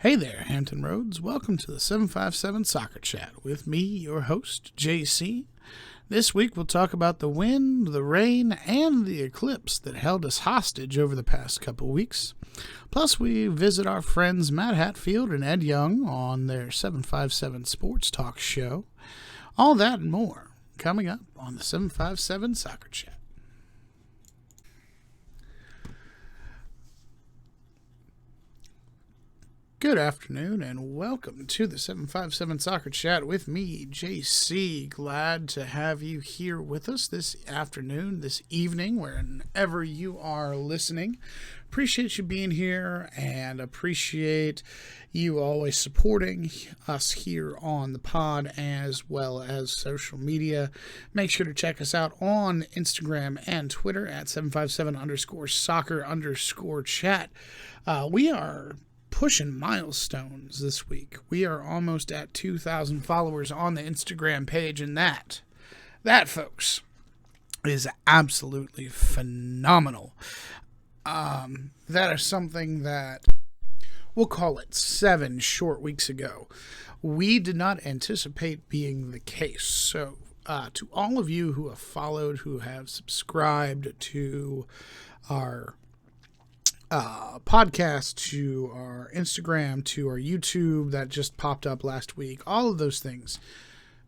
Hey there, Hampton Roads. Welcome to the 757 Soccer Chat with me, your host, JC. This week we'll talk about the wind, the rain, and the eclipse that held us hostage over the past couple weeks. Plus, we visit our friends Matt Hatfield and Ed Young on their 757 Sports Talk show. All that and more coming up on the 757 Soccer Chat. Good afternoon and welcome to the 757 Soccer Chat with me, JC. Glad to have you here with us this afternoon, this evening, wherever you are listening. Appreciate you being here and appreciate you always supporting us here on the pod as well as social media. Make sure to check us out on Instagram and Twitter at 757_soccer_chat. We are pushing milestones this week. We are almost at 2,000 followers on the Instagram page, and that, folks, is absolutely phenomenal. That is something that we'll call it 7 short weeks ago. We did not anticipate being the case. So, to all of you who have followed, who have subscribed to our podcast, to our Instagram, to our YouTube that just popped up last week, all of those things.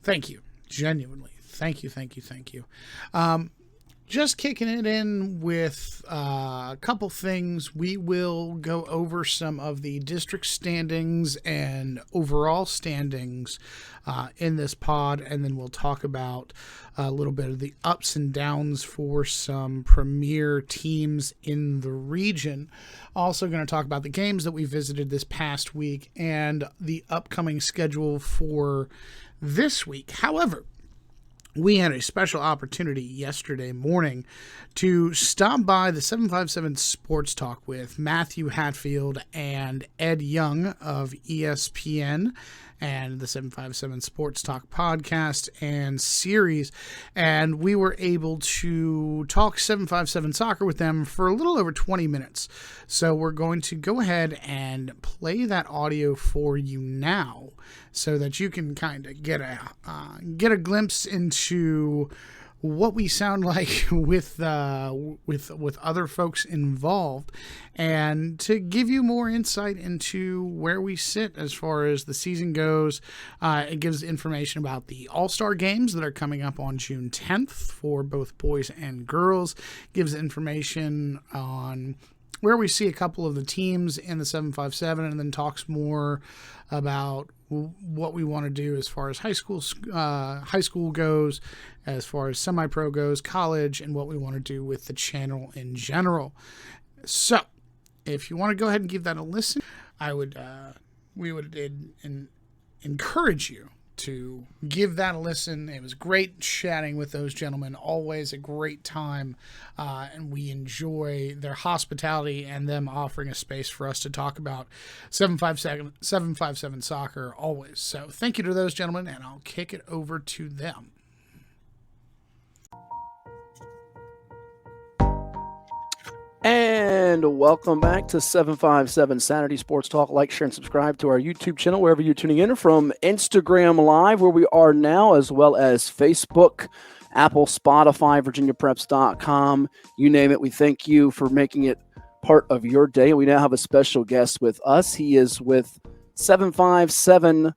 Thank you. Genuinely. Thank you. Just kicking it in with a couple things. We will go over some of the district standings and overall standings in this pod, and then we'll talk about a little bit of the ups and downs for some premier teams in the region. Also going to talk about the games that we visited this past week and the upcoming schedule for this week. However, we had a special opportunity yesterday morning to stop by the 757 Sports Talk with Matthew Hatfield and Ed Young of ESPN and the 757 Sports Talk podcast and series. And we were able to talk 757 soccer with them for a little over 20 minutes. So we're going to go ahead and play that audio for you now so that you can kind of get a glimpse into what we sound like with other folks involved, and to give you more insight into where we sit as far as the season goes. It gives information about the All-Star games that are coming up on June 10th for both boys and girls. Gives information on where we see a couple of the teams in the 757, and then talks more about what we want to do as far as high school goes, as far as semi-pro goes, college, and what we want to do with the channel in general. So, if you want to go ahead and give that a listen, we would encourage you to give that a listen. It was great chatting with those gentlemen, always a great time, and we enjoy their hospitality and them offering a space for us to talk about 757 soccer always. So thank you to those gentlemen, and I'll kick it over to them. And welcome back to 757 Saturday Sports Talk. Like, share, and subscribe to our YouTube channel wherever you're tuning in from Instagram Live, where we are now, as well as Facebook, Apple, Spotify, VirginiaPreps.com. You name it. We thank you for making it part of your day. We now have a special guest with us. He is with 757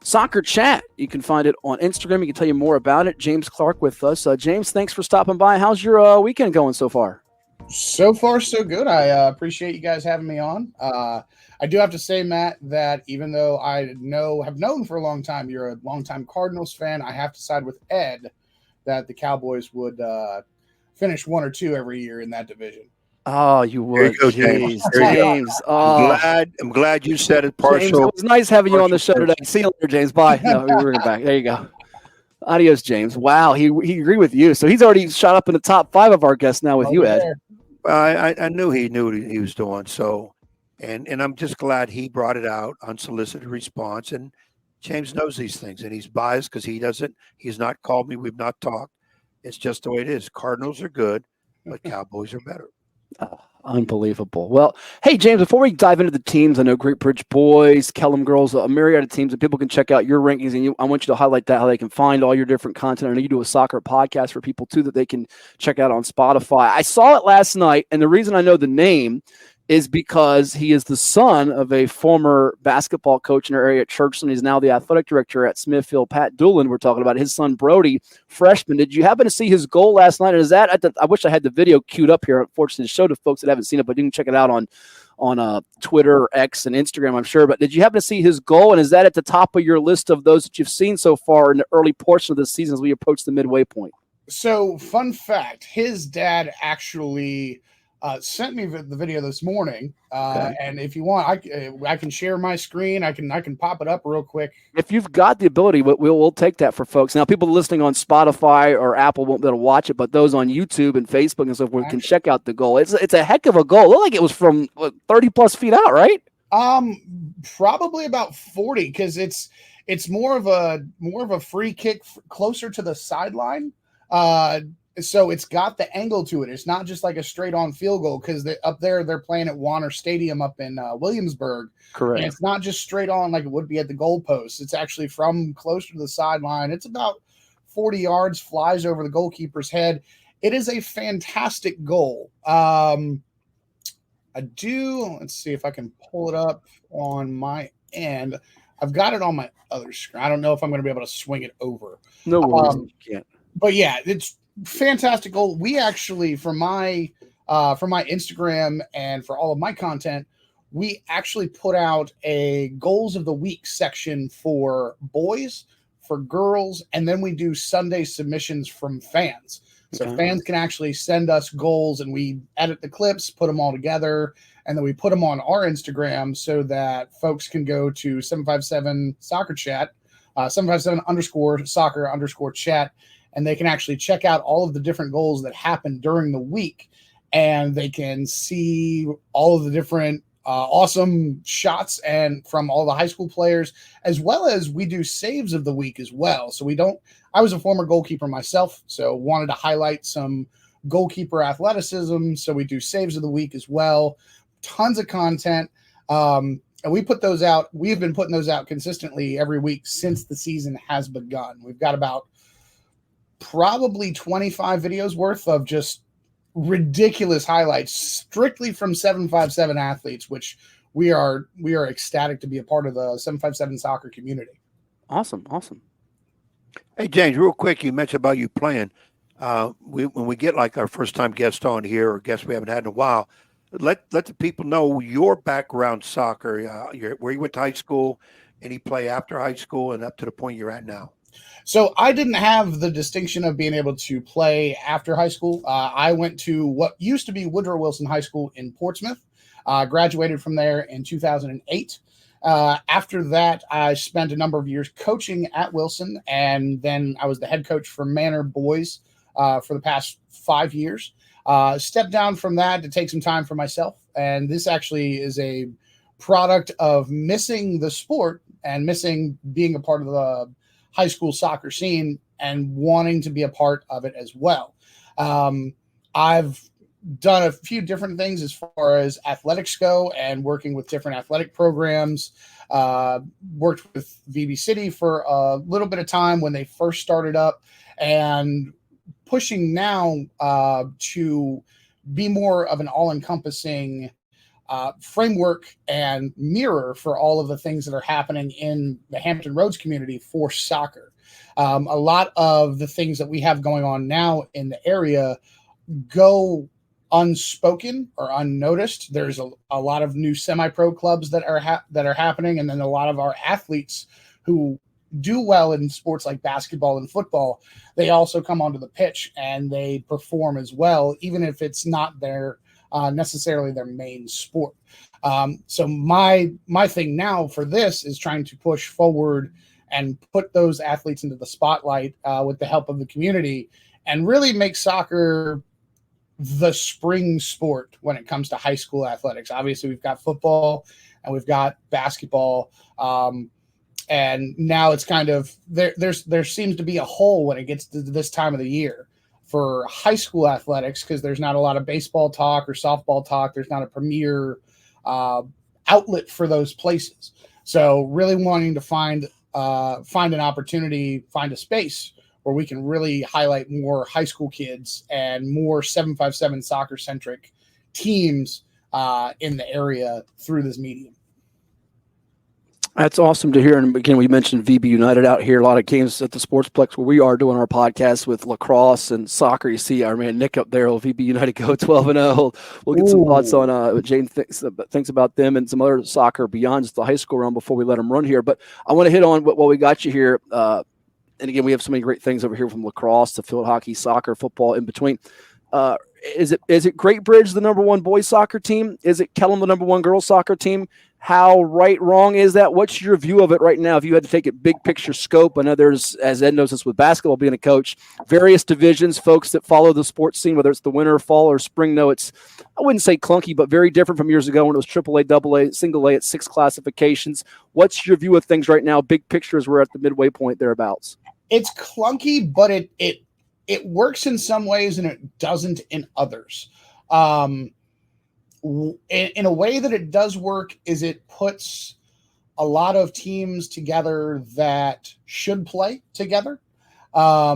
Soccer Chat. You can find it on Instagram. He can tell you more about it. James Clark with us. James, thanks for stopping by. How's your weekend going so far? So far, so good. I appreciate you guys having me on. I do have to say, Matt, that even though I have known for a long time, you're a longtime Cardinals fan, I have to side with Ed that the Cowboys would finish 1 or 2 every year in that division. Oh, you would. There you go, James. Oh. I'm glad you said it partial. James, it was nice having you on the show today. See you later, James. Bye. No, we were back. There you go. Adios, James. Wow, he agreed with you. So he's already shot up in the top 5 of our guests now with you, Ed. I knew he knew what he was doing. So, and I'm just glad he brought it out, unsolicited response. And James knows these things, and he's biased because he's not called me. We've not talked. It's just the way it is. Cardinals are good, but Cowboys are better. Oh, unbelievable. Well, hey, James, before we dive into the teams, I know Great Bridge Boys, Kellum Girls, a myriad of teams, and people can check out your rankings. And I want you to highlight that, how they can find all your different content. I know you do a soccer podcast for people, too, that they can check out on Spotify. I saw it last night, and the reason I know the name is because he is the son of a former basketball coach in our area at Churchland. He's now the athletic director at Smithfield. Pat Doolin, we're talking about his son, Brody, freshman. Did you happen to see his goal last night? And is that I wish I had the video queued up here, unfortunately, to show to folks that haven't seen it, but you can check it out on Twitter, X, and Instagram, I'm sure. But did you happen to see his goal? And is that at the top of your list of those that you've seen so far in the early portion of the season as we approach the midway point? So, fun fact, his dad actually sent me the video this morning, Okay. and if you want, I can share my screen. I can pop it up real quick. If you've got the ability, we'll take that for folks. Now, people listening on Spotify or Apple won't be able to watch it, but those on YouTube and Facebook and so forth can check out the goal. It's a heck of a goal. It looked like it was from 30 plus feet out, right? Probably about 40, because it's more of a free kick closer to the sideline. So it's got the angle to it. It's not just like a straight on field goal, because up there they're playing at Warner Stadium up in Williamsburg. Correct. And it's not just straight on like it would be at the goalpost. It's actually from closer to the sideline. It's about 40 yards, flies over the goalkeeper's head. It is a fantastic goal. Let's see if I can pull it up on my end. I've got it on my other screen. I don't know if I'm going to be able to swing it over. No worries. You can't. But yeah, it's fantastic goal. We actually, for my Instagram and for all of my content, we actually put out a goals of the week section for boys, for girls, and then we do Sunday submissions from fans. So fans can actually send us goals, and we edit the clips, put them all together, and then we put them on our Instagram so that folks can go to 757 soccer chat, 757_soccer_chat, and they can actually check out all of the different goals that happen during the week, and they can see all of the different awesome shots and from all the high school players, as well as we do saves of the week as well. So I was a former goalkeeper myself, so wanted to highlight some goalkeeper athleticism. So we do saves of the week as well. Tons of content. And we put those out. We've been putting those out consistently every week since the season has begun. We've got about probably 25 videos worth of just ridiculous highlights strictly from 757 athletes, which we are ecstatic to be a part of the 757 soccer community. Awesome. Hey, James, real quick, you mentioned about you playing. When we get like our first time guest on here or guests we haven't had in a while, let the people know your background soccer, where you went to high school, any play after high school, and up to the point you're at now. So I didn't have the distinction of being able to play after high school. I went to what used to be Woodrow Wilson High School in Portsmouth, graduated from there in 2008. After that, I spent a number of years coaching at Wilson, and then I was the head coach for Manor Boys for the past 5 years. Stepped down from that to take some time for myself, and this actually is a product of missing the sport and missing being a part of the high school soccer scene and wanting to be a part of it as well. I've done a few different things as far as athletics go and working with different athletic programs. Worked with VB City for a little bit of time when they first started up, and pushing now to be more of an all-encompassing framework and mirror for all of the things that are happening in the Hampton Roads community for soccer. A lot of the things that we have going on now in the area go unspoken or unnoticed. There's a lot of new semi-pro clubs that are happening, and then a lot of our athletes who do well in sports like basketball and football, they also come onto the pitch and they perform as well, even if it's not their necessarily their main sport. So my thing now for this is trying to push forward and put those athletes into the spotlight with the help of the community, and really make soccer the spring sport when it comes to high school athletics. Obviously, we've got football and we've got basketball. And now it's kind of there seems to be a hole when it gets to this time of the year. for high school athletics, because there's not a lot of baseball talk or softball talk. There's not a premier outlet for those places. So really wanting to find an opportunity, find a space where we can really highlight more high school kids and more 757 soccer centric teams in the area through this medium. That's awesome to hear. And again, we mentioned VB United out here. A lot of games at the Sportsplex where we are doing our podcast with lacrosse and soccer. You see our man Nick up there. Will VB United go 12-0? We'll get some thoughts on what Jane thinks about them and some other soccer beyond just the high school realm before we let them run here. But I want to hit on what we got you here. And again, we have so many great things over here, from lacrosse to field hockey, soccer, football, in between. Is it Great Bridge the number one boys soccer team? Is it Kellam the number one girls soccer team? How right, wrong is that? What's your view of it right now? If you had to take it big picture scope, I know there's, as Ed knows this with basketball being a coach, various divisions, folks that follow the sports scene, whether it's the winter, fall, or spring, know it's, I wouldn't say clunky, but very different from years ago when it was AAA, AA, single A at 6 classifications. What's your view of things right now? Big picture as we're at the midway point thereabouts. It's clunky, but it works in some ways and it doesn't in others. In a way that it does work is it puts a lot of teams together that should play together. A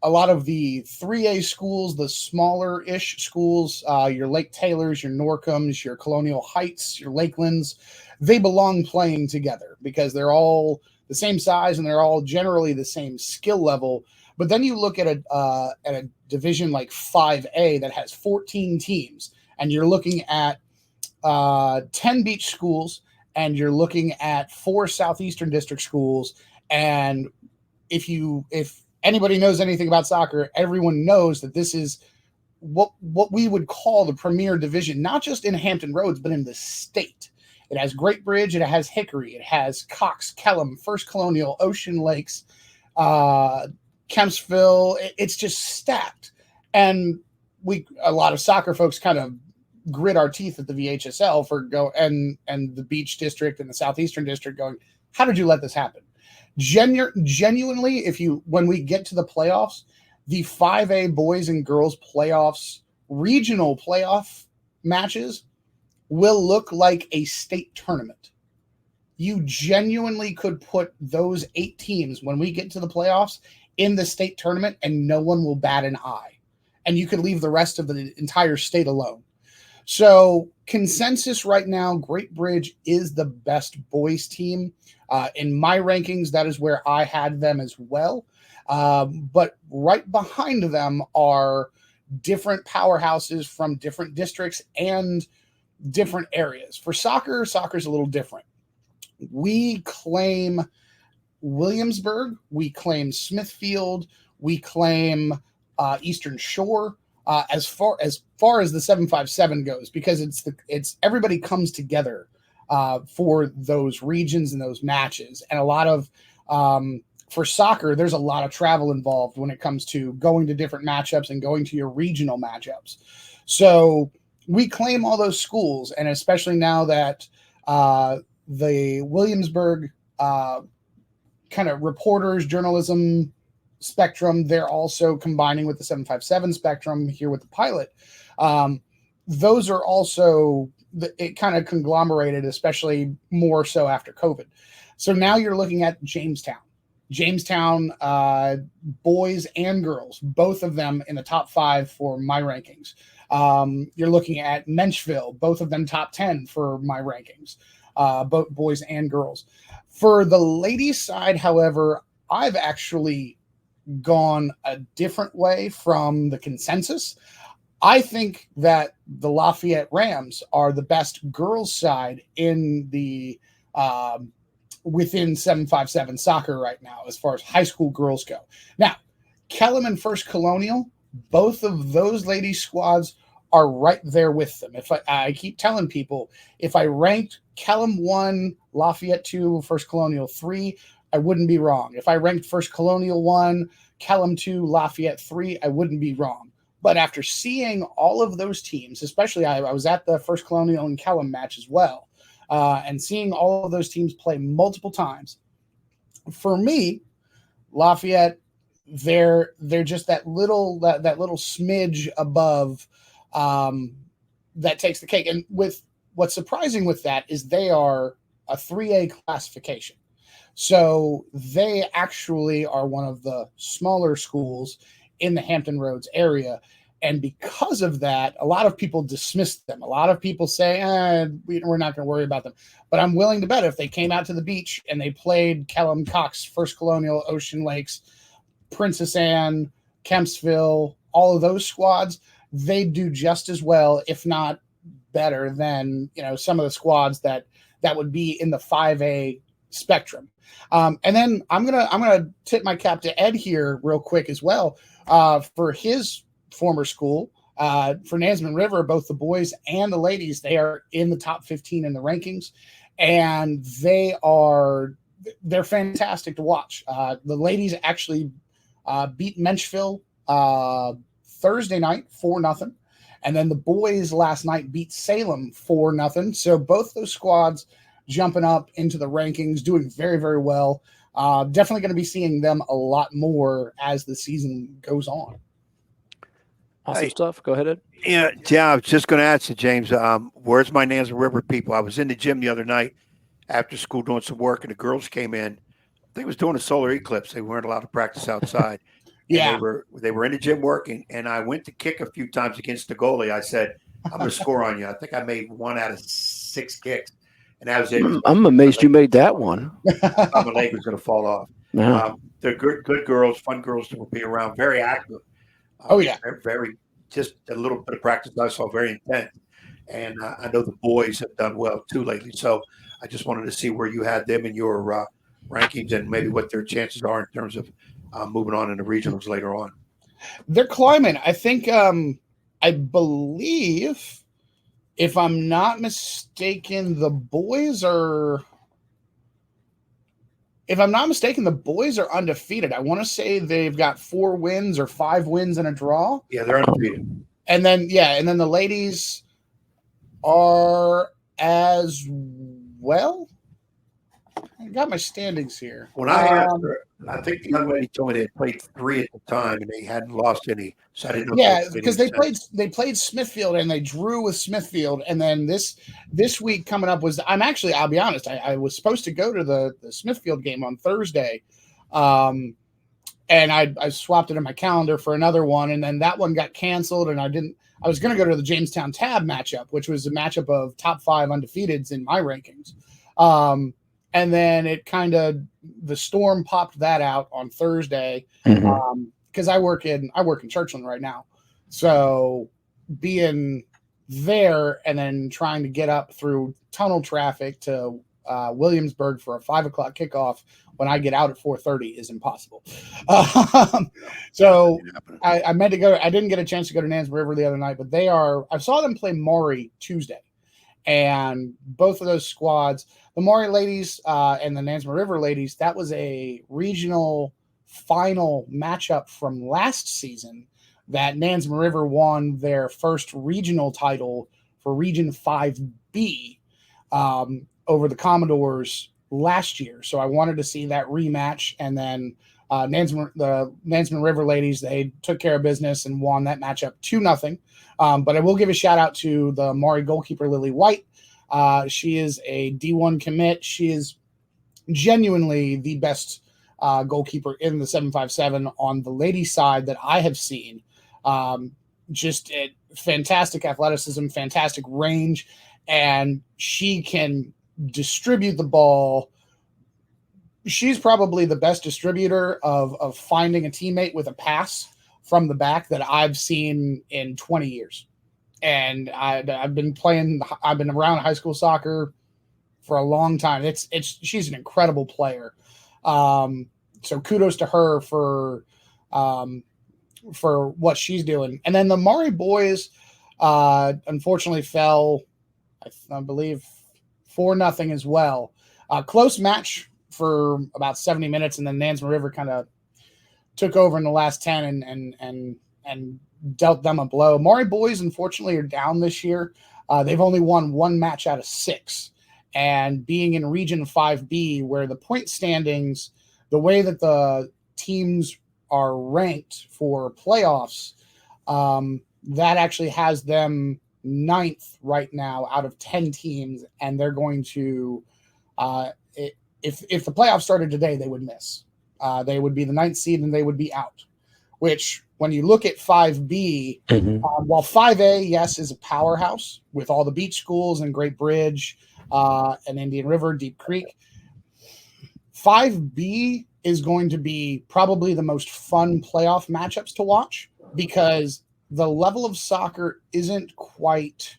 lot of the 3A schools, the smaller-ish schools, your Lake Taylors, your Norcoms, your Colonial Heights, your Lakelands, they belong playing together because they're all the same size and they're all generally the same skill level. But then you look at a division like 5A that has 14 teams, and you're looking at 10 beach schools, and you're looking at 4 Southeastern District schools. And if anybody knows anything about soccer, everyone knows that this is what we would call the premier division, not just in Hampton Roads, but in the state. It has Great Bridge, it has Hickory, it has Cox, Kellam, First Colonial, Ocean Lakes, Kempsville. It's just stacked. And a lot of soccer folks kind of grit our teeth at the VHSL for and the Beach District and the Southeastern District going, how did you let this happen? Genuinely, when we get to the playoffs, the 5A boys and girls playoffs, regional playoff matches will look like a state tournament. You genuinely could put those 8 teams, when we get to the playoffs, in the state tournament and no one will bat an eye. And you could leave the rest of the entire state alone. So consensus right now, Great Bridge is the best boys team. In my rankings, that is where I had them as well. But right behind them are different powerhouses from different districts and different areas. For soccer, soccer's a little different. We claim Williamsburg, we claim Smithfield, we claim Eastern Shore, as far as the 757 goes, because it's everybody comes together for those regions and those matches. And a lot of for soccer, there's a lot of travel involved when it comes to going to different matchups and going to your regional matchups. So we claim all those schools, and especially now that the Williamsburg kind of reporters, journalism spectrum, they're also combining with the 757 spectrum here with the pilot. Those are also, it kind of conglomerated, especially more so after COVID. So now you're looking at Jamestown, boys and girls, both of them in the top 5 for my rankings. You're looking at Menchville, both of them top 10 for my rankings, both boys and girls. For the ladies side, however, I've actually gone a different way from the consensus. I think that the Lafayette Rams are the best girls side in the within 757 soccer right now as far as high school girls go. Now, Kellam and First Colonial, both of those ladies squads are right there with them. If I keep telling people, if I ranked Kellam 1, Lafayette 2, First Colonial 3, I wouldn't be wrong. If I ranked First Colonial 1, Kellam 2, Lafayette 3, I wouldn't be wrong. But after seeing all of those teams, especially I was at the First Colonial and Kellam match as well, and seeing all of those teams play multiple times, for me, Lafayette they're just that little smidge above that takes the cake. And with what's surprising with that is they are a 3A classification. So they actually are one of the smaller schools in the Hampton Roads area. And because of that, a lot of people dismiss them. A lot of people say, we're not going to worry about them. But I'm willing to bet if they came out to the beach and they played Kellum Cox, First Colonial, Ocean Lakes, Princess Anne, Kempsville, all of those squads, they do just as well, if not better than, some of the squads that would be in the 5A spectrum. And then I'm gonna tip my cap to Ed here real quick as well, for his former school, for Nansemond River. Both the boys and the ladies, they are in the top 15 in the rankings, and they're fantastic to watch. The ladies actually beat Menchville Thursday night 4-0, and then the boys last night beat Salem 4-0. So both those squads jumping up into the rankings, doing very, very well. Definitely going to be seeing them a lot more as the season goes on. Awesome stuff. Go ahead, Ed. Yeah, I was just going to ask you, James, where's my Nansemond River people? I was in the gym the other night after school doing some work, and the girls came in. They was doing a solar eclipse. They weren't allowed to practice outside. Yeah. They were in the gym working, and I went to kick a few times against the goalie. I said, I'm going to score on you. I think I made 1 out of 6 kicks. And that was it. I'm amazed you made that one. My leg was going to fall off. Yeah. They're good girls, fun girls to be around, very active. Oh, yeah. Very, just a little bit of practice I saw, very intense. And I know the boys have done well, too, lately. So I just wanted to see where you had them in your rankings and maybe what their chances are in terms of moving on in the regionals later on. They're climbing. I think, I believe, if I'm not mistaken, the boys are undefeated. I want to say they've got 4 wins or 5 wins and a draw. Yeah, they're undefeated. And then the ladies are as well. I got my standings here. When I asked her, I think the young lady told me they had played 3 at the time and they hadn't lost any. So I didn't know. Yeah, because they played Smithfield and they drew with Smithfield, and then this week coming up was I'll be honest, I was supposed to go to the Smithfield game on Thursday, and I swapped it in my calendar for another one, and then that one got canceled, and I was going to go to the Jamestown Tab matchup, which was a matchup of top 5 undefeateds in my rankings. And then the storm popped that out on Thursday, because I work in Churchland right now. So being there and then trying to get up through tunnel traffic to Williamsburg for a 5 o'clock kickoff when I get out at 4:30 is impossible. So I meant to go. I didn't get a chance to go to Nansemond River the other night, but I saw them play Maury Tuesday, and both of those squads, the Maury ladies and the Nansemond River ladies, that was a regional final matchup from last season that Nansemond River won their first regional title for Region 5B over the Commodores last year. So I wanted to see that rematch, and then the Nansemond River ladies, they took care of business and won that matchup 2-0. But I will give a shout out to the Maury goalkeeper, Lily White. She is a D1 commit. She is genuinely the best goalkeeper in the 757 on the ladies' side that I have seen. Just fantastic athleticism, fantastic range, and she can distribute the ball. She's probably the best distributor of finding a teammate with a pass from the back that I've seen in 20 years. And I've been around high school soccer for a long time. She's an incredible player. So kudos to her for what she's doing. And then the Maury boys unfortunately fell, I believe, 4-0 as well. Close match for about 70 minutes, and then Nansemond River kind of took over in the last 10 and dealt them a blow. Maury boys, unfortunately, are down this year. They've only won 1 match out of 6. And being in Region 5B, where the point standings, the way that the teams are ranked for playoffs, that actually has them 9th right now out of 10 teams, and they're going to if the playoffs started today, they would miss. They would be the 9th seed and they would be out. Which, when you look at 5B, while 5A, yes, is a powerhouse with all the beach schools and Great Bridge and Indian River, Deep Creek, 5B is going to be probably the most fun playoff matchups to watch because the level of soccer isn't quite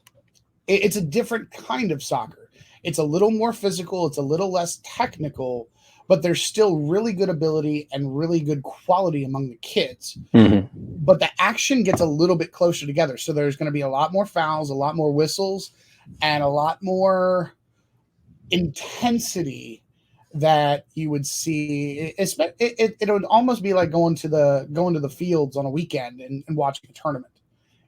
– it's a different kind of soccer. It's a little more physical. It's a little less technical, but there's still really good ability and really good quality among the kids. But the action gets a little bit closer together. So there's going to be a lot more fouls, a lot more whistles, and a lot more intensity that you would see. It would almost be like going to the fields on a weekend and watching a tournament.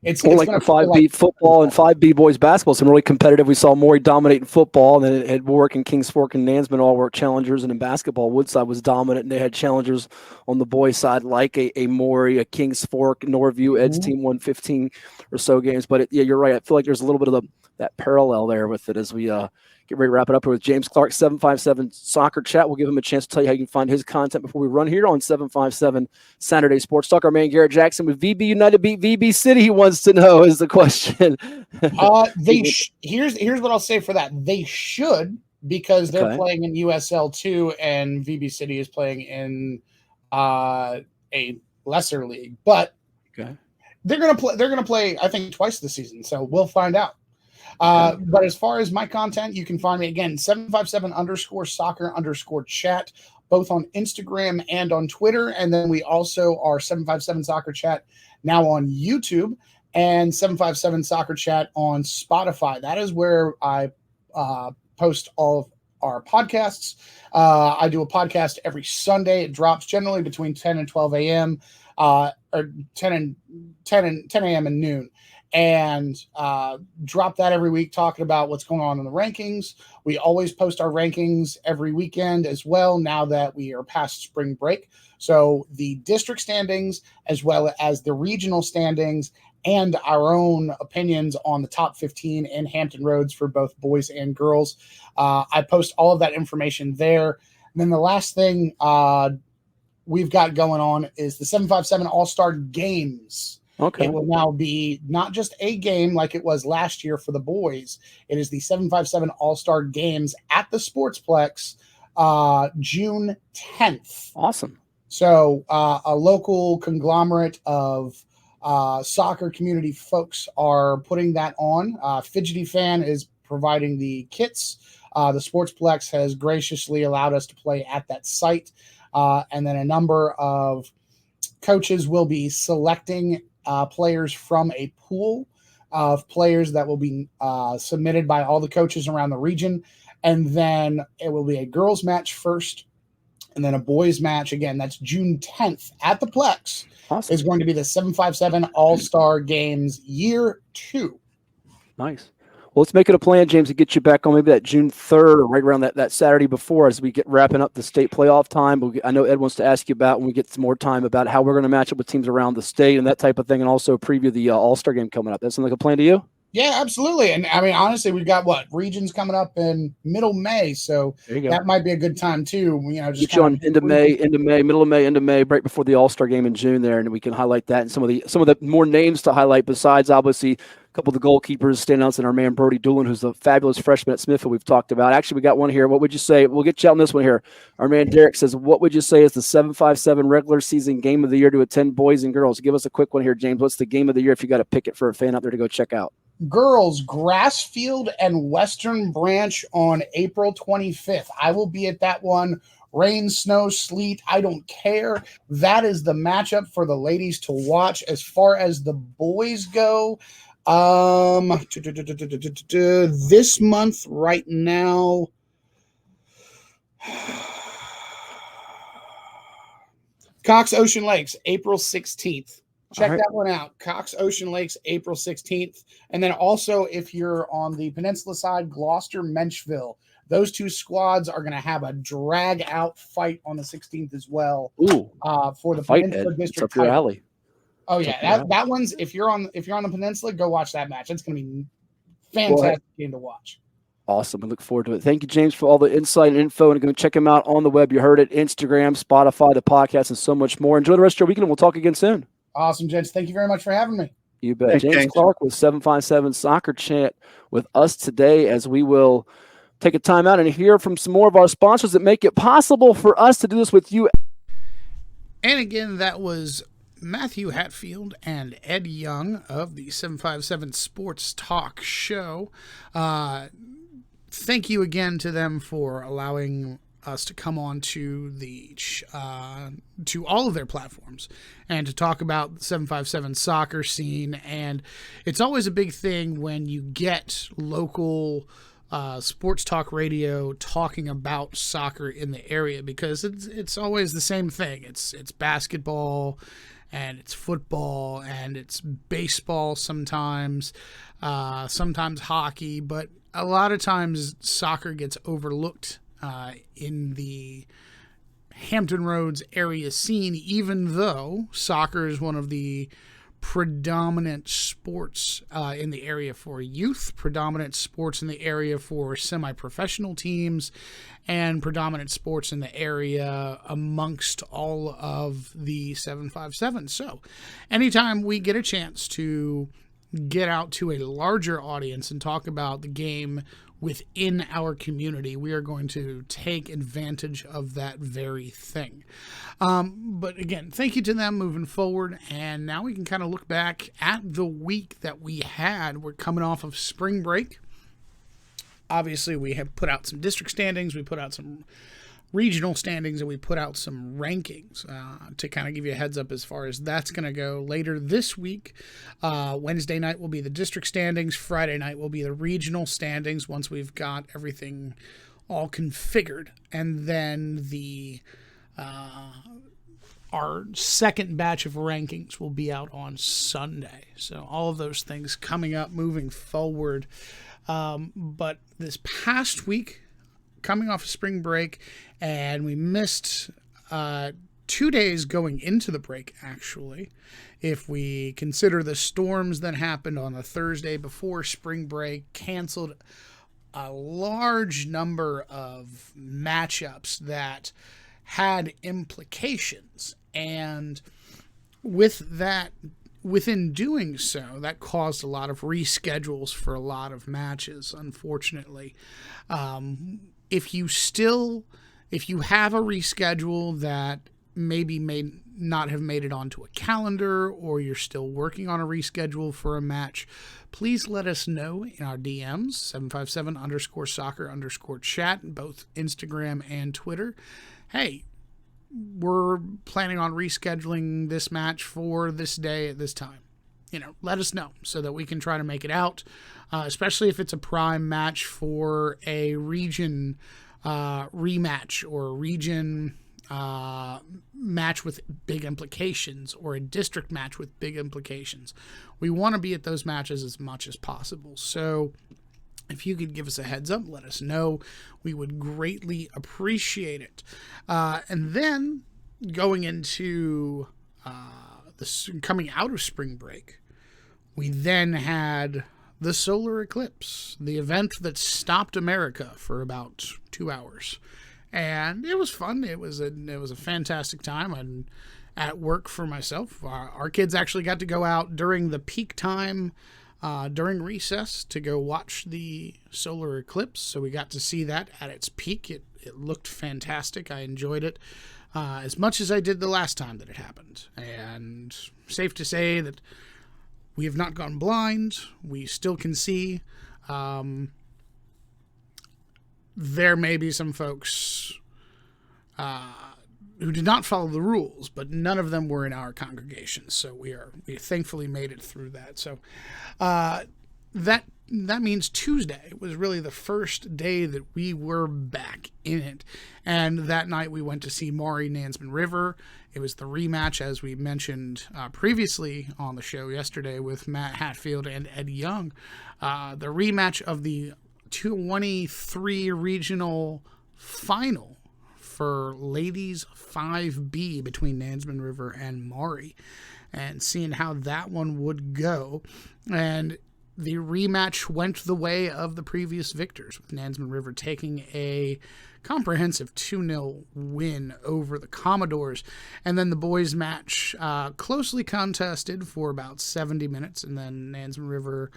It's like the 5B football and 5B boys basketball. Some really competitive. We saw Maury dominate in football, and then at Warwick and Kings Fork and Nansman all were challengers, and in basketball, Woodside was dominant, and they had challengers on the boys' side like a Maury, a Kings Fork, Norview. Ed's team won 15 or so games. But you're right. I feel like there's a little bit of that parallel there with it as we get ready to wrap it up here with James Clark, 757 Soccer Chat. We'll give him a chance to tell you how you can find his content before we run here on 757 Saturday Sports Talk. Our man Garrett Jackson with VB United beat VB City. He wants to know is the question. Here's what I'll say for that. They should, because they're playing in USL 2 and VB City is playing in a lesser league. But they're gonna play I think twice this season, so we'll find out. But as far as my content, you can find me again, 757_soccer_chat, both on Instagram and on Twitter. And then we also are 757 Soccer Chat now on YouTube and 757 Soccer Chat on Spotify. That is where I post all of our podcasts. I do a podcast every Sunday. It drops generally between 10 and 12 a.m. Or 10 a.m. and noon. And drop that every week, talking about what's going on in the rankings. We always post our rankings every weekend as well, now that we are past spring break. So the district standings, as well as the regional standings, and our own opinions on the top 15 in Hampton Roads for both boys and girls. I post all of that information there. And then the last thing we've got going on is the 757 All-Star Games. It will now be not just a game like it was last year for the boys. It is the 757 All-Star Games at the Sportsplex, June 10th. Awesome. So a local conglomerate of soccer community folks are putting that on. Fidgety Fan is providing the kits. The Sportsplex has graciously allowed us to play at that site. And then a number of coaches will be selecting players from a pool of players that will be submitted by all the coaches around the region. And then it will be a girls match first, and then a boys match. Again, that's June 10th at the Plex. Awesome. Is going to be the 757 All-Star Games Year 2. Nice. Well, let's make it a plan, James, to get you back on maybe that June 3rd or right around that Saturday before as we get wrapping up the state playoff time. I know Ed wants to ask you about when we get some more time about how we're going to match up with teams around the state and that type of thing, and also preview the All-Star game coming up. That sound like a plan to you? Yeah, absolutely. And I mean, honestly, we've got regions coming up in middle May, so that might be a good time too. Just get you on middle of May, end of May, right before the All-Star game in June there, and we can highlight that and some of the more names to highlight besides obviously a couple of the goalkeepers, standouts, and our man Brody Doolin, who's a fabulous freshman at Smithfield we've talked about. Actually, we got one here. What would you say? We'll get you on this one here. Our man Derek says, what would you say is the 757 regular season game of the year to attend, boys and girls? Give us a quick one here, James. What's the game of the year if you got to pick it for a fan out there to go check out? Girls, Grassfield and Western Branch on April 25th. I will be at that one. Rain, snow, sleet, I don't care. That is the matchup for the ladies to watch. As far as the boys go, this month right now, Cox Ocean Lakes, April 16th. Check that one out. Cox Ocean Lakes, April 16th. And then also, if you're on the peninsula side, Gloucester, Menchville. Those two squads are going to have a drag-out fight on the 16th as well. Ooh, for the fight Peninsula Ed. District It's up your title. alley. Oh yeah, that one's if you're on the peninsula, go watch that match. It's going to be fantastic game to watch. Awesome. I look forward to it. Thank you, James, for all the insight and info. And go check him out on the web. You heard it. Instagram, Spotify, the podcast, and so much more. Enjoy the rest of your weekend, and we'll talk again soon. Awesome, gents. Thank you very much for having me. You bet. Thanks, James Clark with 757 Soccer Chat with us today, as we will take a time out and hear from some more of our sponsors that make it possible for us to do this with you. And again, that was Matthew Hatfield and Ed Young of the 757 Sports Talk Show. Thank you again to them for allowing us to come on to to all of their platforms and to talk about the 757 soccer scene. And it's always a big thing when you get local sports talk radio talking about soccer in the area, because it's always the same thing. It's basketball and it's football and it's baseball sometimes hockey, but a lot of times soccer gets overlooked in the Hampton Roads area scene, even though soccer is one of the predominant sports in the area for youth, predominant sports in the area for semi-professional teams, and predominant sports in the area amongst all of the 757. So anytime we get a chance to get out to a larger audience and talk about the game within our community, we are going to take advantage of that very thing. But again, thank you to them moving forward. And now we can kind of look back at the week that we had. We're coming off of spring break. Obviously, we have put out some district standings. We put out some regional standings, and we put out some rankings to kind of give you a heads up as far as that's going to go later this week. Wednesday night will be the district standings. Friday night will be the regional standings once we've got everything all configured. And then our second batch of rankings will be out on Sunday. So all of those things coming up moving forward. But this past week, coming off of spring break, and we missed 2 days going into the break, actually, if we consider the storms that happened on the Thursday before spring break, canceled a large number of matchups that had implications. And within doing so, that caused a lot of reschedules for a lot of matches, unfortunately. If you have a reschedule that maybe may not have made it onto a calendar, or you're still working on a reschedule for a match, please let us know in our DMs, 757_soccer_chat, both Instagram and Twitter. Hey, we're planning on rescheduling this match for this day at this time. Let us know so that we can try to make it out, especially if it's a prime match for a region rematch, or a region match with big implications, or a district match with big implications. We want to be at those matches as much as possible. So if you could give us a heads up, let us know. We would greatly appreciate it. And then going into coming out of spring break, we then had the solar eclipse, the event that stopped America for about 2 hours. And it was fun. It was a fantastic time. And at work for myself, our kids actually got to go out during the peak time, during recess, to go watch the solar eclipse. So we got to see that at its peak. It looked fantastic. I enjoyed it as much as I did the last time that it happened. And safe to say that we have not gone blind. We still can see. There may be some folks who did not follow the rules, but none of them were in our congregation. So we thankfully made it through that. So that means Tuesday was really the first day that we were back in it. And that night we went to see Maury Nansemond River. It was the rematch, as we mentioned previously on the show yesterday with Matt Hatfield and Ed Young. The rematch of the 23 regional final for ladies 5B between Nansemond River and Maury, and seeing how that one would go. And the rematch went the way of the previous victors, with Nansemond River taking a comprehensive 2-0 win over the Commodores. And then the boys' match closely contested for about 70 minutes, and then Nansemond River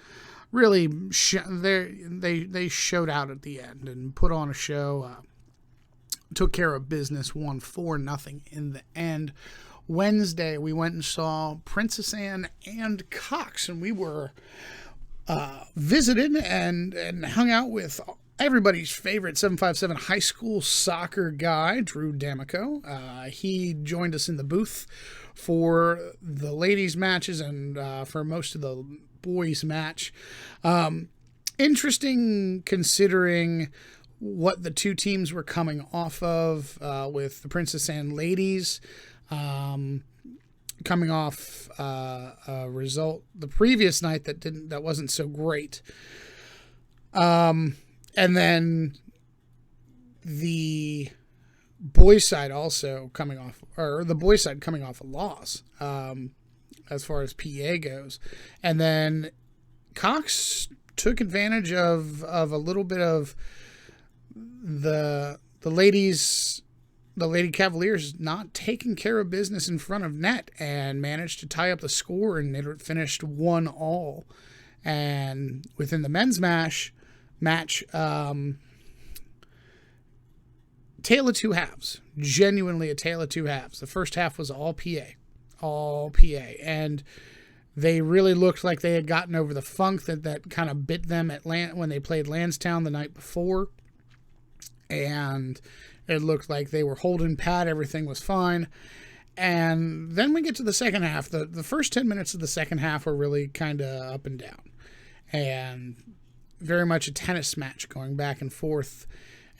really they showed out at the end and put on a show. Took care of business, won 4-0 in the end. Wednesday, we went and saw Princess Anne and Cox, and we were visited and hung out with everybody's favorite 757 high school soccer guy, Drew D'Amico. He joined us in the booth for the ladies' matches and for most of the boys' match. Interesting considering what the two teams were coming off of, with the Princess Anne ladies coming off a result the previous night that wasn't so great, and then the boys' side also coming off a loss, as far as PA goes, and then Cox took advantage of a little bit of the Lady Cavaliers not taking care of business in front of net and managed to tie up the score, and it finished 1-1. And within the men's match, tale of two halves. Genuinely a tale of two halves. The first half was all PA. And they really looked like they had gotten over the funk that kind of bit them when they played Lansdowne the night before. And it looked like they were holding pat. Everything was fine. And then we get to the second half. The first 10 minutes of the second half were really kind of up and down. And very much a tennis match going back and forth.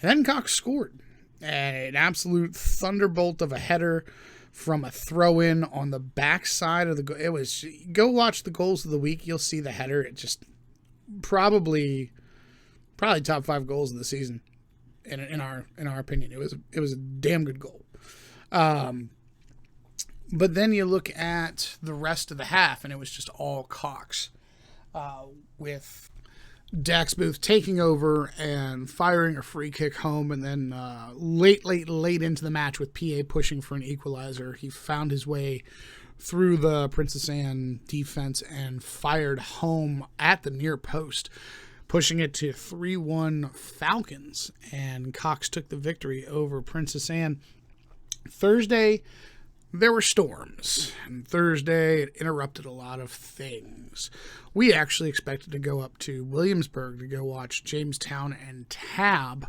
And then Cox scored. An absolute thunderbolt of a header from a throw-in on the backside of the goal. It was, go watch the goals of the week. You'll see the header. It just probably top 5 goals of the season. In our opinion, it was a damn good goal. But then you look at the rest of the half, and it was just all Cox, with Dax Booth taking over and firing a free kick home, and then late into the match with PA pushing for an equalizer, he found his way through the Princess Anne defense and fired home at the near post, pushing it to 3-1 Falcons, and Cox took the victory over Princess Anne. Thursday, there were storms, and Thursday it interrupted a lot of things. We actually expected to go up to Williamsburg to go watch Jamestown and Tab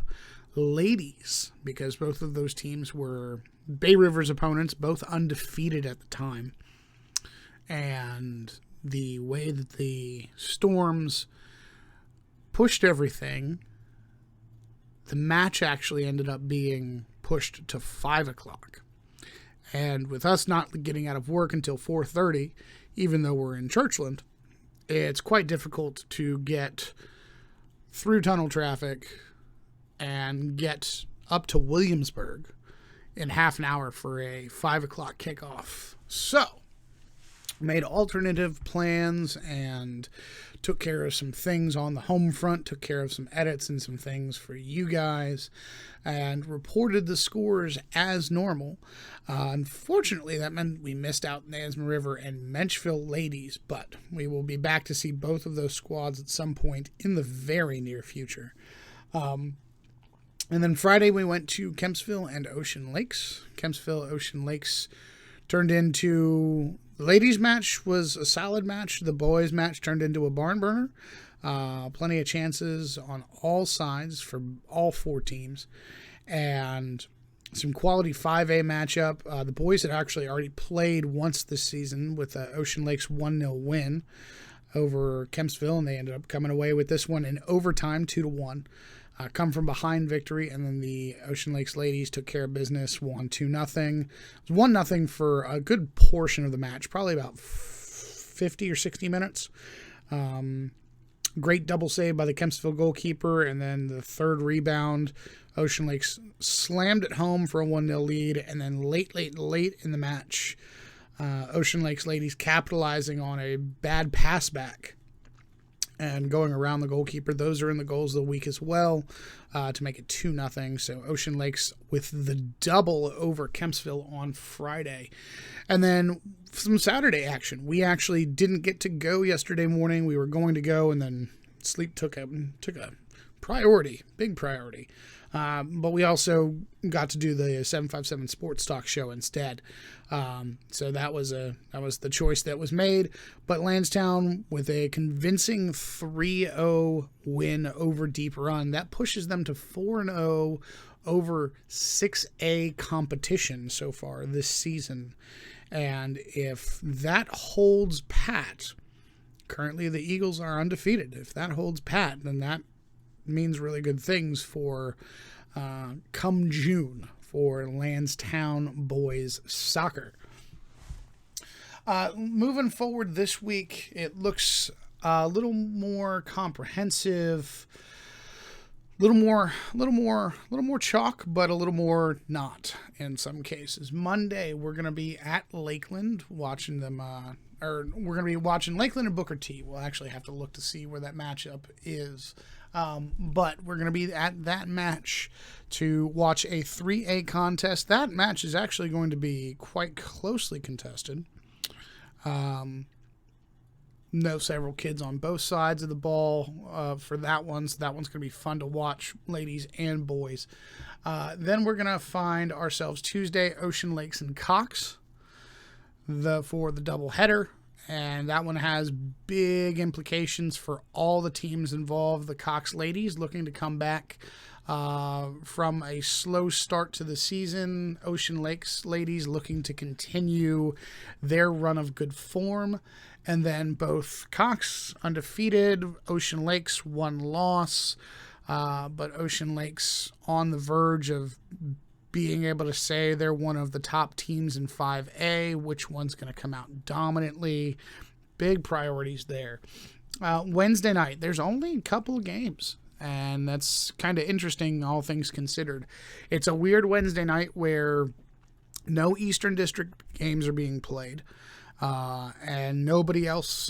ladies, because both of those teams were Bay River's opponents, both undefeated at the time. And the way that the storms pushed everything, the match actually ended up being pushed to 5 o'clock. And with us not getting out of work until 4:30, even though we're in Churchland, it's quite difficult to get through tunnel traffic and get up to Williamsburg in half an hour for a 5 o'clock kickoff. So, made alternative plans and took care of some things on the home front, took care of some edits and some things for you guys, and reported the scores as normal. Unfortunately, that meant we missed out Nansemond River and Menchville ladies, but we will be back to see both of those squads at some point in the very near future. And then Friday we went to Kempsville and Ocean Lakes. Kempsville, Ocean Lakes turned into... The ladies' match was a solid match. The boys' match turned into a barn burner. Plenty of chances on all sides for all 4 teams. And some quality 5A matchup. The boys had actually already played once this season with Ocean Lake's 1-0 win. over Kempsville, and they ended up coming away with this one in overtime, 2-1. Come from behind victory, and then the Ocean Lakes ladies took care of business, won 2-0. It was 1-0 for a good portion of the match, probably about 50 or 60 minutes. Great double save by the Kempsville goalkeeper, and then the third rebound, Ocean Lakes slammed it home for a 1-0 lead, and then late in the match, Ocean Lakes ladies capitalizing on a bad pass back and going around the goalkeeper. Those are in the goals of the week as well, to make it 2-0. So Ocean Lakes with the double over Kempsville on Friday. And then some Saturday action. We actually didn't get to go yesterday morning. We were going to go, and then sleep took a priority, big priority. But we also got to do the 757 Sports Talk show instead. So that was the choice that was made. But Lansdowne with a convincing 3-0 win over Deep Run, that pushes them to 4-0 over 6A competition so far this season. And if that holds pat, currently the Eagles are undefeated. If that holds pat, then that means really good things for come June for Lansdowne boys soccer. Moving forward this week, it looks a little more comprehensive, a little more chalk, but a little more not in some cases. Monday, we're going to be at Lakeland watching them, we're going to be watching Lakeland and Booker T. We'll actually have to look to see where that matchup is. But we're going to be at that match to watch a 3A contest. That match is actually going to be quite closely contested. Know several kids on both sides of the ball for that one. So that one's going to be fun to watch, ladies and boys. Then we're going to find ourselves Tuesday, Ocean Lakes and Cox for the doubleheader. And that one has big implications for all the teams involved. The Cox ladies looking to come back from a slow start to the season. Ocean Lakes ladies looking to continue their run of good form. And then both Cox undefeated, Ocean Lakes 1 loss. But Ocean Lakes on the verge of being able to say they're one of the top teams in 5A, which one's going to come out dominantly. Big priorities there. Wednesday night, there's only a couple of games, and that's kind of interesting, all things considered. It's a weird Wednesday night where no Eastern District games are being played, and nobody else,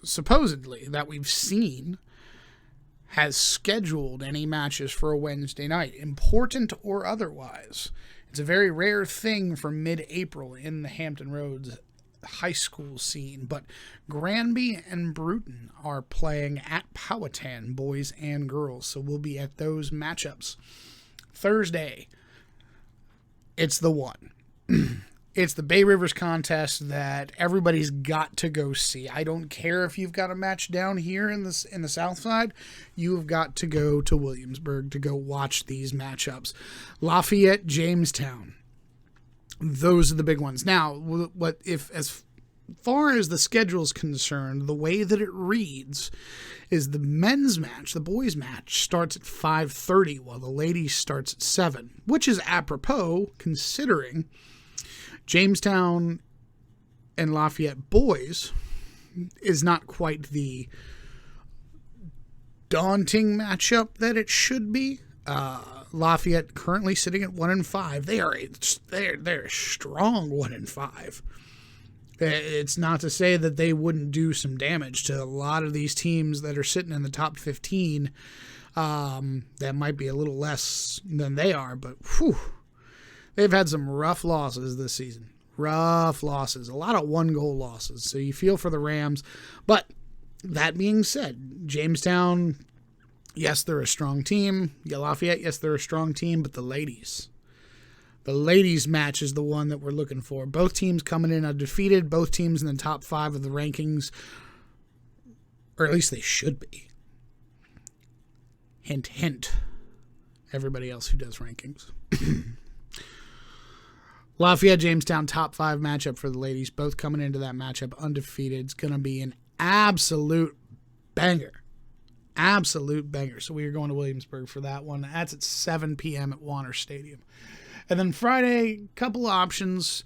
supposedly, that we've seen has scheduled any matches for a Wednesday night, important or otherwise. It's a very rare thing for mid-April in the Hampton Roads high school scene, but Granby and Bruton are playing at Powhatan, boys and girls, so we'll be at those matchups. Thursday, it's the one. It's the Bay Rivers contest that everybody's got to go see. I don't care if you've got a match down here in the South Side. You've got to go to Williamsburg to go watch these matchups. Lafayette, Jamestown. Those are the big ones. Now, as far as the schedule is concerned, the way that it reads is the men's match, the boys' match, starts at 5:30 while the ladies starts at 7, which is apropos considering Jamestown and Lafayette boys is not quite the daunting matchup that it should be. Lafayette currently sitting at 1-5. They're a strong 1-5. It's not to say that they wouldn't do some damage to a lot of these teams that are sitting in the top 15. That might be a little less than they are, but whew. They've had some rough losses this season. Rough losses. A lot of one-goal losses. So you feel for the Rams. But that being said, Jamestown, yes, they're a strong team. Lafayette, yes, they're a strong team. But the ladies match is the one that we're looking for. Both teams coming in undefeated. Both teams in the top 5 of the rankings. Or at least they should be. Hint, hint. Everybody else who does rankings. Lafayette, Jamestown, top 5 matchup for the ladies. Both coming into that matchup undefeated. It's going to be an absolute banger. Absolute banger. So we are going to Williamsburg for that one. That's at 7 p.m. at Warner Stadium. And then Friday, couple of options.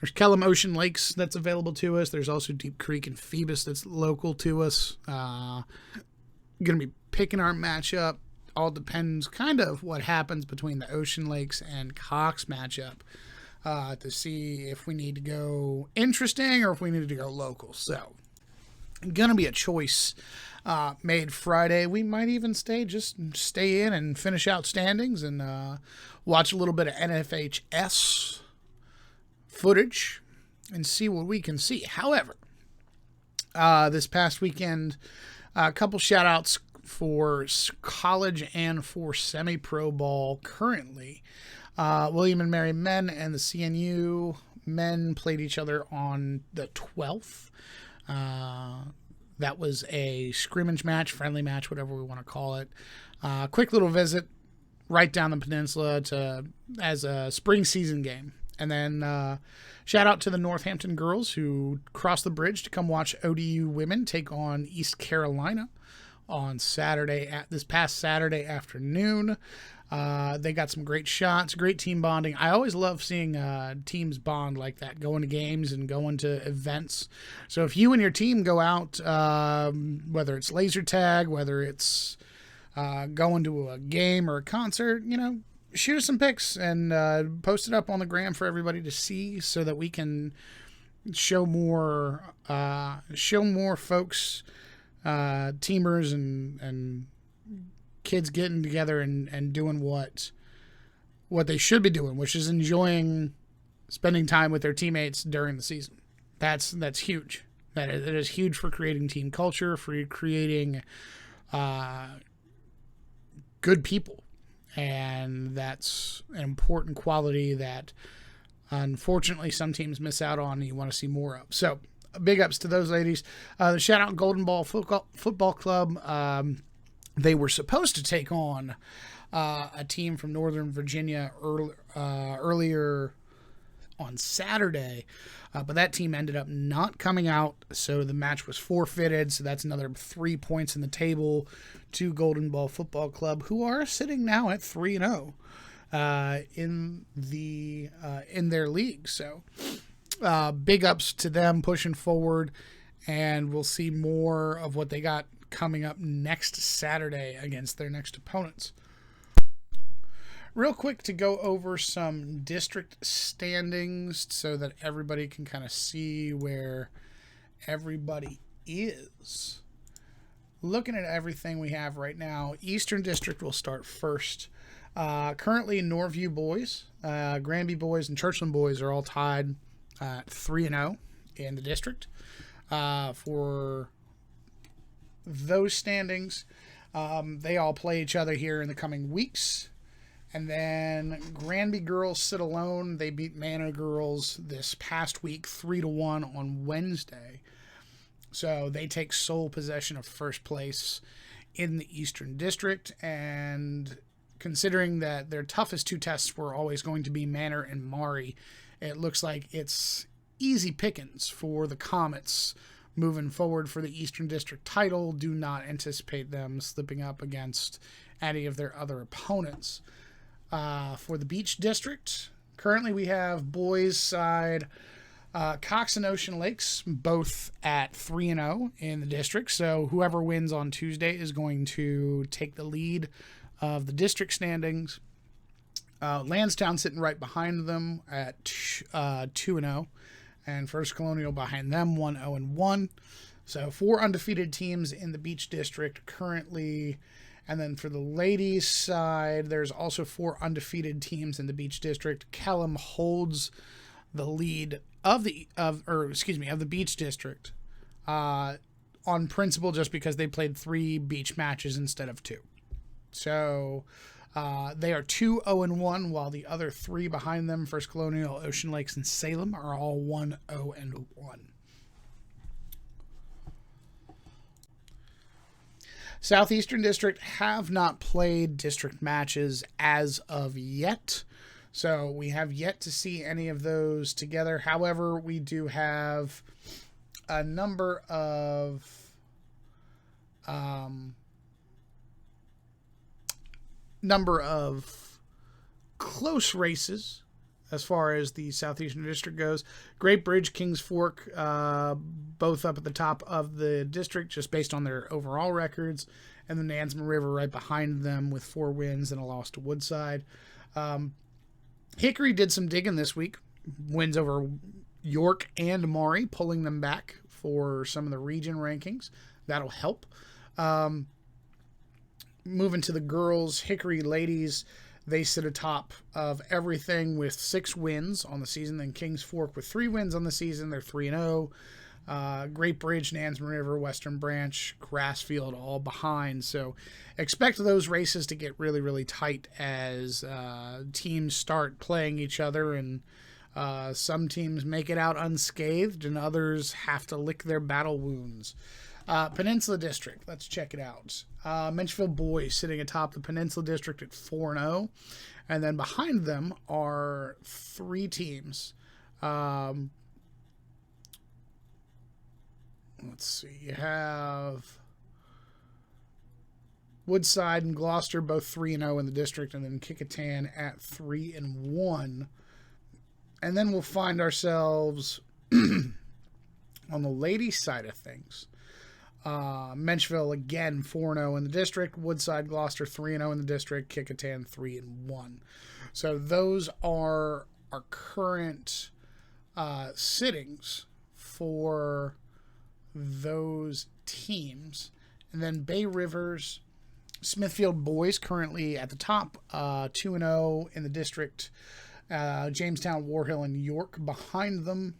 There's Kellam Ocean Lakes that's available to us. There's also Deep Creek and Phoebus that's local to us. Going to be picking our matchup. All depends kind of what happens between the Ocean Lakes and Cox matchup to see if we need to go interesting or if we need to go local. So, going to be a choice made Friday. We might even stay in and finish out standings and watch a little bit of NFHS footage and see what we can see. However, this past weekend, a couple shout outs for college and for semi-pro ball currently. William and Mary men and the CNU men played each other on the 12th. That was a scrimmage match, friendly match, whatever we want to call it. Quick little visit right down the peninsula as a spring season game. And then shout out to the Northampton girls who crossed the bridge to come watch ODU women take on East Carolina on this past Saturday afternoon. They got some great shots, great team bonding. I always love seeing teams bond like that, going to games and going to events. So if you and your team go out, whether it's laser tag, whether it's going to a game or a concert, shoot us some pics and post it up on the gram for everybody to see so that we can show more folks, teamers and kids getting together and doing what they should be doing, which is enjoying spending time with their teammates during the season. That's huge. That is huge for creating team culture, for creating good people. And that's an important quality that unfortunately some teams miss out on and you want to see more of. So big ups to those ladies. The shout out Golden Ball Football Club. They were supposed to take on a team from Northern Virginia earlier on Saturday, but that team ended up not coming out, so the match was forfeited. So that's another 3 points in the table to Golden Ball Football Club, who are sitting now at 3-0 in their league. So big ups to them pushing forward, and we'll see more of what they got coming up next Saturday against their next opponents. Real quick to go over some district standings so that everybody can kind of see where everybody is. Looking at everything we have right now, Eastern District will start first. Currently, Norview boys, Granby boys, and Churchland boys are all tied at 3-0 in the district. For those standings, they all play each other here in the coming weeks. And then Granby girls sit alone. They beat Manor girls this past week 3-1 on Wednesday. So they take sole possession of first place in the Eastern District. And considering that their toughest two tests were always going to be Manor and Maury, it looks like it's easy pickings for the Comets moving forward for the Eastern District title. Do not anticipate them slipping up against any of their other opponents. For the Beach District, currently we have boys side Cox and Ocean Lakes both at 3-0 in the district. So whoever wins on Tuesday is going to take the lead of the district standings. Lansdowne sitting right behind them at 2-0. And First Colonial behind them 1-0-1. So 4 undefeated teams in the Beach District currently. And then for the ladies' side, there's also 4 undefeated teams in the Beach District. Kellam holds the lead of the Beach District on principle, just because they played 3 beach matches instead of 2. So they are 2-0-1, while the other 3 behind them, First Colonial, Ocean Lakes, and Salem, are all 1-0-1. Southeastern District have not played district matches as of yet, so we have yet to see any of those together. However, we do have a number of close races as far as the Southeastern District goes. Great Bridge, Kings Fork, both up at the top of the district just based on their overall records. And the Nansman River right behind them with 4 wins and a loss to Woodside. Hickory did some digging this week. Wins over York and Maury, pulling them back for some of the region rankings. That'll help. Moving to the girls, Hickory ladies, they sit atop of everything with 6 wins on the season. Then Kings Fork with 3 wins on the season. They're 3-0. Great Bridge, Nansman River, Western Branch, Grassfield all behind. So expect those races to get really, really tight as teams start playing each other, and some teams make it out unscathed and others have to lick their battle wounds. Peninsula District, let's check it out. Menchville boys sitting atop the Peninsula District at 4-0. And then behind them are 3 teams. Let's see. You have Woodside and Gloucester both 3-0 in the district, and then Kicquetan at 3-1. And then we'll find ourselves on the ladies' side of things. Menchville again 4-0 in the district. Woodside, Gloucester 3-0 in the district. Kicquetan 3-1. So those are our current sittings for those teams. And then Bay Rivers, Smithfield boys currently at the top, 2-0 in the district. Jamestown, War Hill, and York behind them.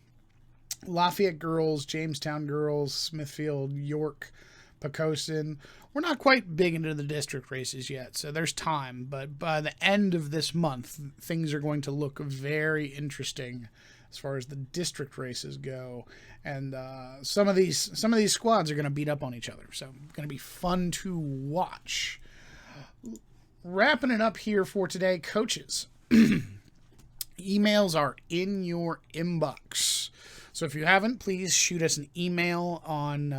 Lafayette girls, Jamestown girls, Smithfield, York, Poquoson. We're not quite big into the district races yet, so there's time. But by the end of this month, things are going to look very interesting as far as the district races go. And some of these squads are going to beat up on each other, so it's going to be fun to watch. Wrapping it up here for today, coaches. Emails are in your inbox. So if you haven't, please shoot us an email on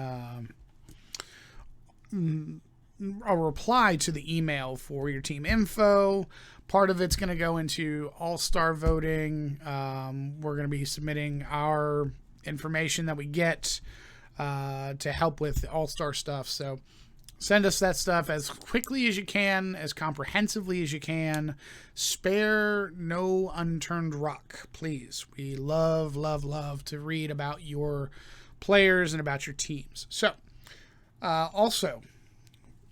a reply to the email for your team info. Part of it's going to go into all-star voting. We're going to be submitting our information that we get to help with the all-star stuff. So send us that stuff as quickly as you can, as comprehensively as you can. Spare no unturned rock, please. We love, love, love to read about your players and about your teams. So, also,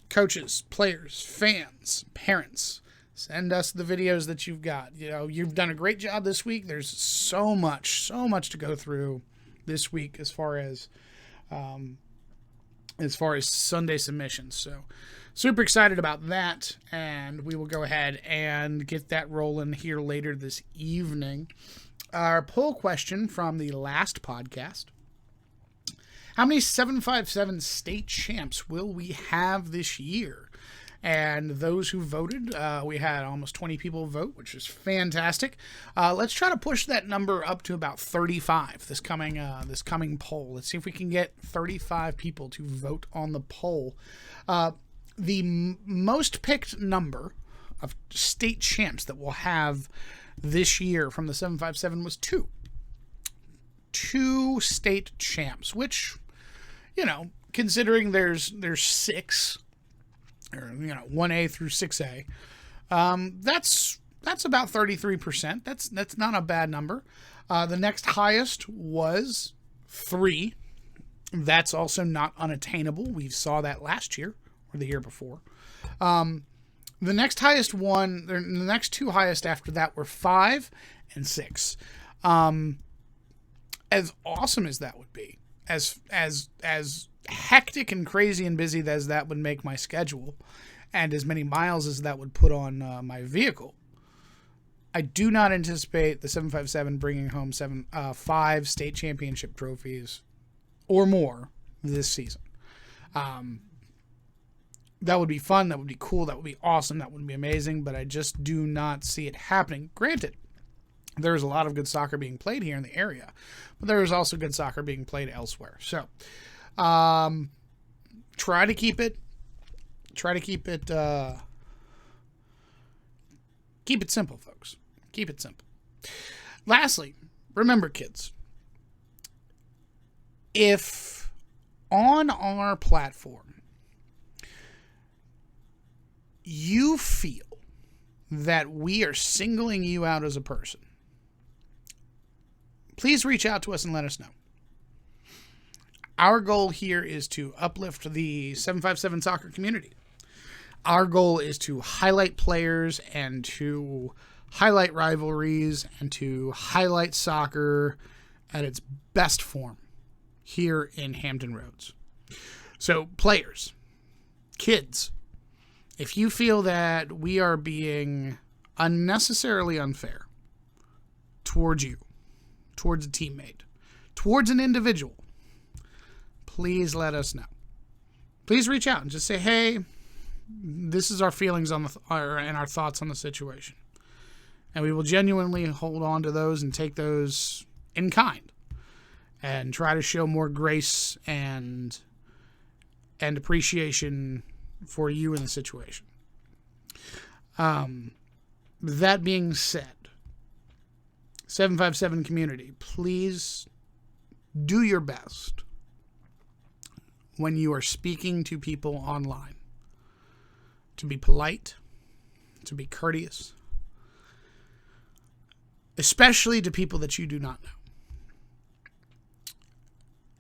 coaches, players, fans, parents, send us the videos that you've got. You know, you've done a great job this week. There's so much to go through this week as far as Sunday submissions. So super excited about that, and we will go ahead and get that rolling here later this evening. Our poll question from the last podcast: how many 757 state champs will we have this year? And those who voted, we had almost 20 people vote, which is fantastic. Let's try to push that number up to about 35 this coming poll. Let's see if we can get 35 people to vote on the poll. The most picked number of state champs that we'll have this year from the 757 was 2. 2 state champs, which, you know, considering there's 6, or 1A through 6A, that's about 33%. That's not a bad number. The next highest was 3. That's also not unattainable. We saw that last year or the year before. The next highest one, the next 2 highest after that were 5 and 6. As awesome as that would be, as hectic and crazy and busy as that would make my schedule, and as many miles as that would put on my vehicle, I do not anticipate the 757 bringing home 5 state championship trophies or more this season. That would be fun. That would be cool. That would be awesome. That would be amazing. But I just do not see it happening. Granted, There is a lot of good soccer being played here in the area, but there is also good soccer being played elsewhere. So, try to keep it simple, folks. Keep it simple. Lastly, remember, kids, if on our platform you feel that we are singling you out as a person, please reach out to us and let us know. Our goal here is to uplift the 757 soccer community. Our goal is to highlight players and to highlight rivalries and to highlight soccer at its best form here in Hampton Roads. So, players, kids, if you feel that we are being unnecessarily unfair towards you, towards a teammate, towards an individual, please let us know. Please reach out and just say, hey, this is our feelings on and our thoughts on the situation. And we will genuinely hold on to those and take those in kind and try to show more grace and appreciation for you in the situation. That being said, 757 community, please do your best when you are speaking to people online to be polite, to be courteous, especially to people that you do not know.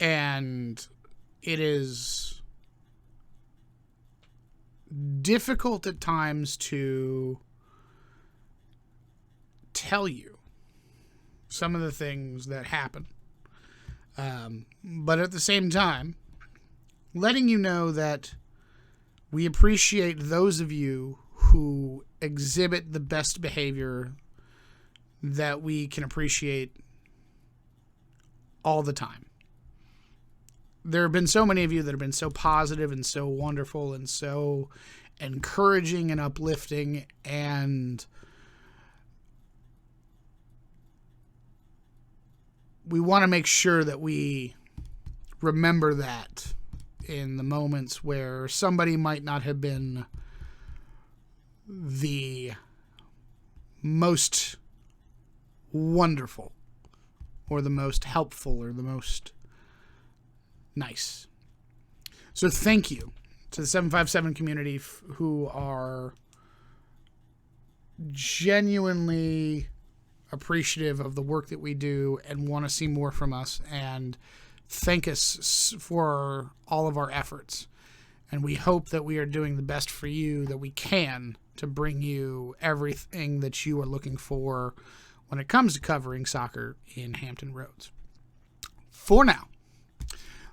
And it is difficult at times to tell you some of the things that happen. But at the same time, letting you know that we appreciate those of you who exhibit the best behavior that we can appreciate all the time. There have been so many of you that have been so positive and so wonderful and so encouraging and uplifting, and we want to make sure that we remember that in the moments where somebody might not have been the most wonderful or the most helpful or the most nice. So thank you to the 757 community who are genuinely appreciative of the work that we do and want to see more from us and thank us for all of our efforts. And we hope that we are doing the best for you that we can to bring you everything that you are looking for when it comes to covering soccer in Hampton Roads. For now,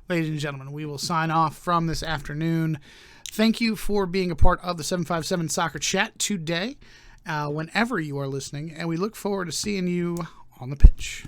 ladies and gentlemen, we will sign off from this afternoon. Thank you for being a part of the 757 Soccer Chat today, whenever you are listening, and we look forward to seeing you on the pitch.